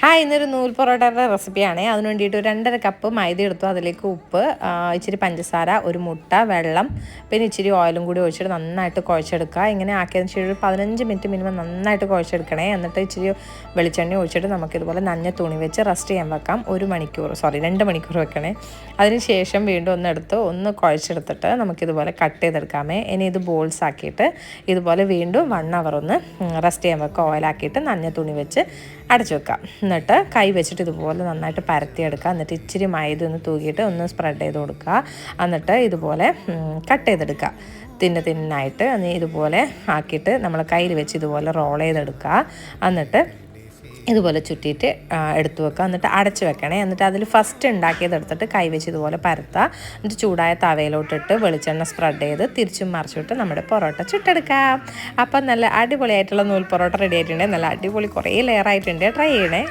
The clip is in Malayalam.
ഹായ്, ഇന്നൊരു നൂൽ പൊറോട്ടയുടെ റെസിപ്പിയാണ്. അതിന് വേണ്ടിയിട്ട് ഒരു 2.5 കപ്പ് മൈദ എടുത്തു. അതിലേക്ക് ഉപ്പ്, ഇച്ചിരി പഞ്ചസാര, ഒരു മുട്ട, വെള്ളം, പിന്നെ ഇച്ചിരി ഓയിലും കൂടി ഒഴിച്ചിട്ട് നന്നായിട്ട് കുഴച്ചെടുക്കുക. ഇങ്ങനെ ആക്കിയതിന് ശേഷം ഒരു 15 മിനിറ്റ് മിനിമം നന്നായിട്ട് കുഴച്ചെടുക്കണേ. എന്നിട്ട് ഇച്ചിരി വെളിച്ചെണ്ണ ഒഴിച്ചിട്ട് നമുക്കിതുപോലെ നഞ്ഞ തുണി വെച്ച് റെസ്റ്റ് ചെയ്യാൻ വെക്കാം. 2 മണിക്കൂർ വെക്കണേ. അതിന് ശേഷം വീണ്ടും ഒന്ന് കുഴച്ചെടുത്തിട്ട് നമുക്കിതുപോലെ കട്ട് ചെയ്തെടുക്കാമേ. ഇനി ഇത് ബോൾസ് ആക്കിയിട്ട് ഇതുപോലെ വീണ്ടും 1 അവർ ഒന്ന് റെസ്റ്റ് ചെയ്യാൻ വെക്കുക. ഓയിലാക്കിയിട്ട് നഞ്ഞ തുണി വെച്ച് അടച്ചു വെക്കാം. എന്നിട്ട് കൈ വെച്ചിട്ട് ഇതുപോലെ നന്നായിട്ട് പരത്തിയെടുക്കുക. എന്നിട്ട് ഇച്ചിരി മൈദ ഒന്ന് തൂക്കിയിട്ട് ഒന്ന് സ്പ്രെഡ് ചെയ്ത് കൊടുക്കുക. എന്നിട്ട് ഇതുപോലെ കട്ട് ചെയ്തെടുക്കുക. തിന്നായിട്ട് ഇതുപോലെ ആക്കിയിട്ട് നമ്മൾ കയ്യിൽ വെച്ച് ഇതുപോലെ റോൾ ചെയ്തെടുക്കുക. എന്നിട്ട് ഇതുപോലെ ചുറ്റിയിട്ട് എടുത്തു വെക്കുക. എന്നിട്ട് അടച്ച് വെക്കണേ. എന്നിട്ട് അതിൽ ഫസ്റ്റ് ഉണ്ടാക്കിയതെടുത്തിട്ട് കൈ വെച്ച് ഇതുപോലെ പരത്തുക. എന്നിട്ട് ചൂടായ തവയിലോട്ടിട്ട് വെളിച്ചെണ്ണ സ്പ്രെഡ് ചെയ്ത് തിരിച്ചും മറിച്ചിട്ട് നമ്മുടെ പൊറോട്ട ചുട്ടെടുക്കാം. അപ്പം നല്ല അടിപൊളിയായിട്ടുള്ള നൂൽ പൊറോട്ട റെഡി ആയിട്ടുണ്ട്. നല്ല അടിപൊളി കുറേ ലെയർ ആയിട്ടുണ്ട്. ട്രൈ ചെയ്യണേ.